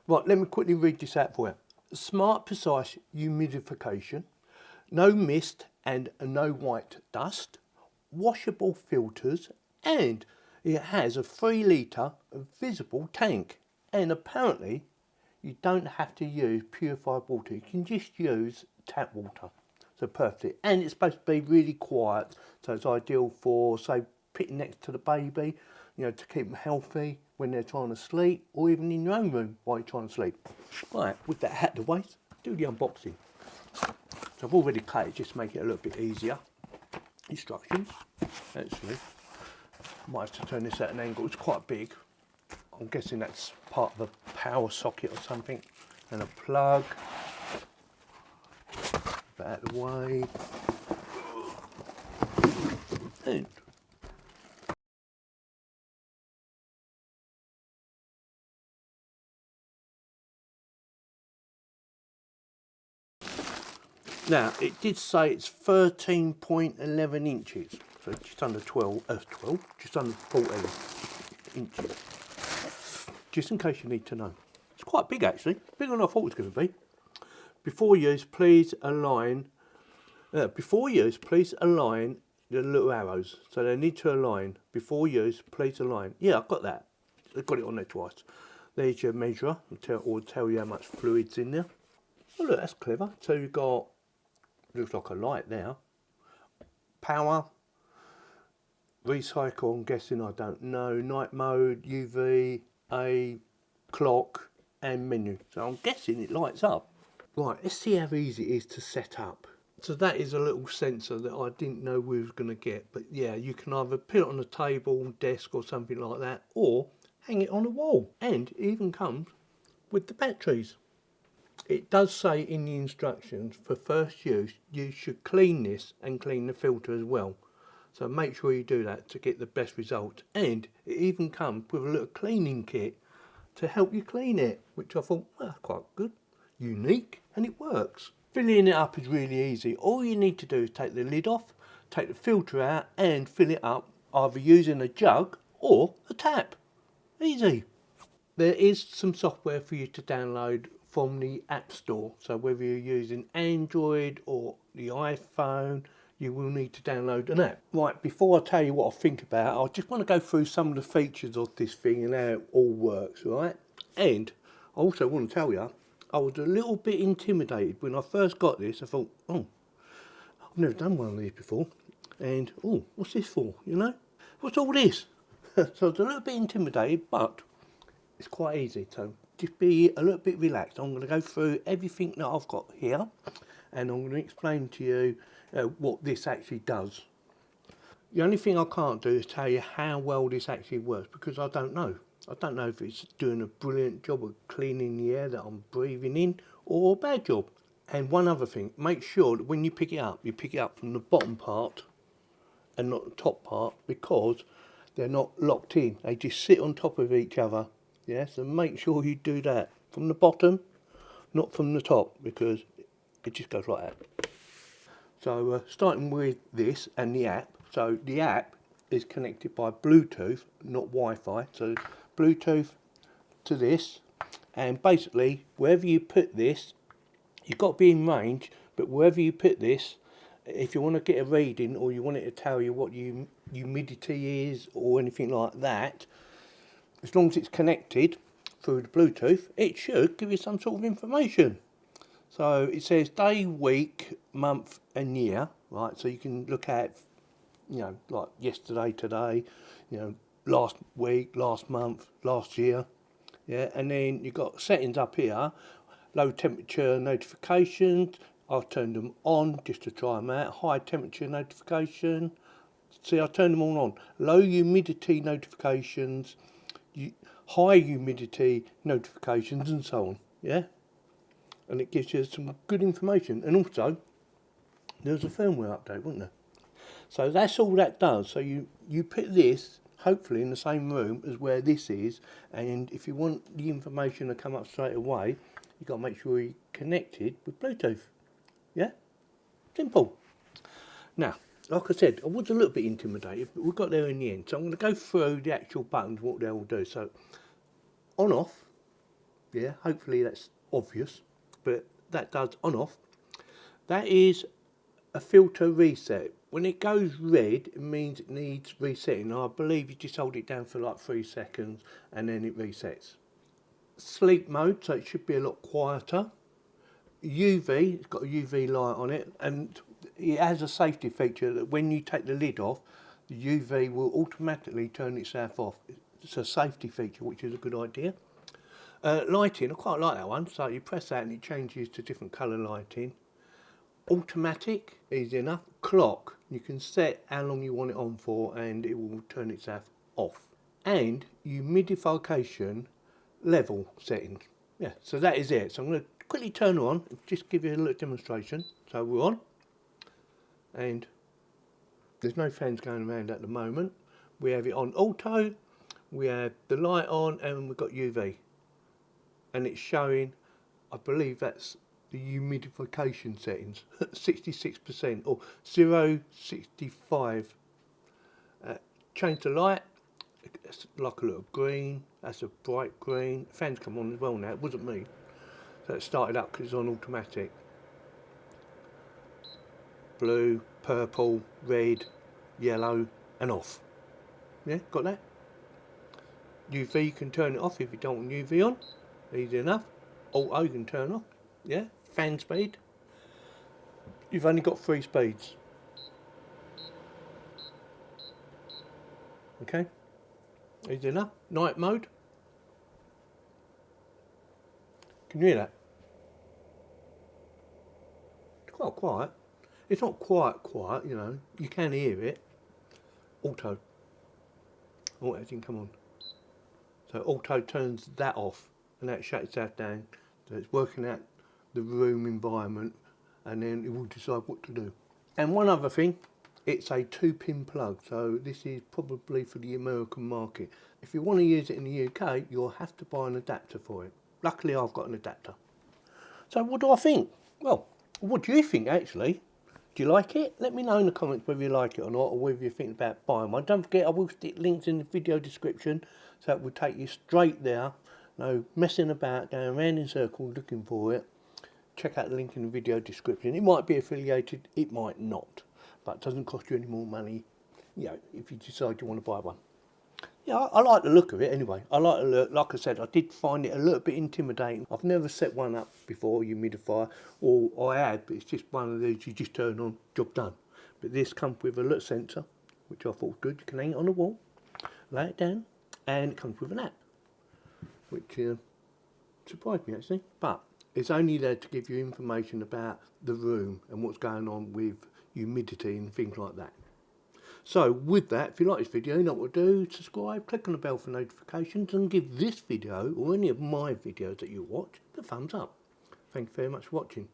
Right, let me quickly read this out for you. Smart, precise humidification, no mist and no white dust, washable filters, and it has a 3 litre visible tank. And apparently you don't have to use purified water, you can just use tap water. So perfect. And it's supposed to be really quiet, so it's ideal for, say, putting next to the baby, you know, to keep them healthy when they're trying to sleep, or even in your own room while you're trying to sleep. Right, with that out the way, do the unboxing. So I've already cut it just to make it a little bit easier. Instructions, actually. Might have to turn this at an angle, it's quite big. I'm guessing that's part of a power socket or something. And a plug. That out of the way. And now, it did say it's 13.11 inches, so just under 12, just under 14 inches. Just in case you need to know. It's quite big actually, bigger than I thought it was going to be. Before use, please align the little arrows. So they need to align. Before use, please align. Yeah, I've got that. I've got it on there twice. There's your measurer, or tell you how much fluid's in there. Oh look, that's clever. So you've got, looks like a light now. Power, recycle, I'm guessing, I don't know. Night mode, UV, A, clock, and menu. So I'm guessing it lights up. Right, let's see how easy it is to set up. So that is a little sensor that I didn't know we was going to get. But yeah, you can either put it on a table, desk or something like that, or hang it on a wall. And it even comes with the batteries. It does say in the instructions, for first use, you should clean this and clean the filter as well. So make sure you do that to get the best result. And it even comes with a little cleaning kit to help you clean it, which I thought, well, that's quite good, unique, and it works. Filling it up is really easy. All you need to do is take the lid off, take the filter out, and fill it up either using a jug or a tap. Easy. There is some software for you to download from the App Store. So whether you're using Android or the iPhone, you will need to download an app. Right, before I tell you what I think about, I just want to go through some of the features of this thing and how it all works, right? And I also want to tell you, I was a little bit intimidated when I first got this. I thought, oh, I've never done one of these before. And, oh, what's this for, you know? What's all this? So I was a little bit intimidated, but it's quite easy. So just be a little bit relaxed. I'm going to go through everything that I've got here, and I'm going to explain to you what this actually does. The only thing I can't do is tell you how well this actually works, because I don't know. I don't know if it's doing a brilliant job of cleaning the air that I'm breathing in, or a bad job. And one other thing, make sure that when you pick it up from the bottom part and not the top part, because they're not locked in. They just sit on top of each other. Yeah, so make sure you do that from the bottom, not from the top, because it just goes like that. So starting with this and the app. So the app is connected by Bluetooth, not Wi-Fi. So Bluetooth to this, and basically wherever you put this, you've got to be in range, but wherever you put this, if you want to get a reading or you want it to tell you what humidity is or anything like that, as long as it's connected through the Bluetooth, it should give you some sort of information. So it says day, week, month and year, right? So you can look at, you know, like yesterday, today, you know, last week, last month, last year. Yeah, and then you've got settings up here, low temperature notifications. I've turned them on just to try them out. High temperature notification. See, I turned them all on. Low humidity notifications, high humidity notifications, and so on. Yeah, and it gives you some good information. And also, there's a firmware update, wasn't there? So that's all that does. So you put this hopefully in the same room as where this is, and if you want the information to come up straight away, you've got to make sure you're connected with Bluetooth. Yeah, simple. Now, like I said, I was a little bit intimidated, but we got there in the end. So I'm going to go through the actual buttons, what they all do. So on off, Yeah, hopefully that's obvious, but that does on off. That is a filter reset. When it goes red, it means it needs resetting. I believe you just hold it down for like 3 seconds and then it resets. Sleep mode, so it should be a lot quieter. UV, it's got a UV light on it, and it has a safety feature that when you take the lid off, the UV will automatically turn itself off. It's a safety feature, which is a good idea. Lighting, I quite like that one, so you press that and it changes to different colour lighting. Automatic, easy enough. Clock, you can set how long you want it on for and it will turn itself off. And humidification level settings. Yeah, so that is it. So I'm going to quickly turn on and just give you a little demonstration. So we're on, and there's no fans going around at the moment. We have it on auto, we have the light on, and we've got UV. And it's showing, I believe that's the humidification settings, 66% or 0.65. Change the light, it's like a little green, that's a bright green. Fans come on as well now, it wasn't me. So it started up because it's on automatic. Blue, purple, red, yellow and off. Yeah, got that? UV, you can turn it off if you don't want UV on. Easy enough. Auto you can turn off. Yeah, fan speed. You've only got 3 speeds. Okay, easy enough. Night mode. Can you hear that? It's quite quiet. It's not quite quiet, you know, you can hear it. Auto. Oh, it didn't come on. So auto turns that off and that shuts itself down. So it's working out the room environment and then it will decide what to do. And one other thing, it's a 2-pin plug. So this is probably for the American market. If you want to use it in the UK, you'll have to buy an adapter for it. Luckily, I've got an adapter. So what do I think? Well, what do you think actually? Do you like it? Let me know in the comments whether you like it or not, or whether you think about buying one. Don't forget, I will stick links in the video description, so it will take you straight there. No messing about, going around in circles looking for it. Check out the link in the video description. It might be affiliated, it might not, but it doesn't cost you any more money, you know, if you decide you want to buy one. Yeah, I like the look of it anyway. I like the look. Like I said, I did find it a little bit intimidating. I've never set one up before, humidifier, or I had, but it's just one of these you just turn on, job done. But this comes with a little sensor, which I thought was good. You can hang it on the wall, lay it down, and it comes with an app, which surprised me actually. But it's only there to give you information about the room and what's going on with humidity and things like that. So with that, if you like this video, you know what to do. Subscribe, click on the bell for notifications and give this video or any of my videos that you watch the thumbs up. Thank you very much for watching.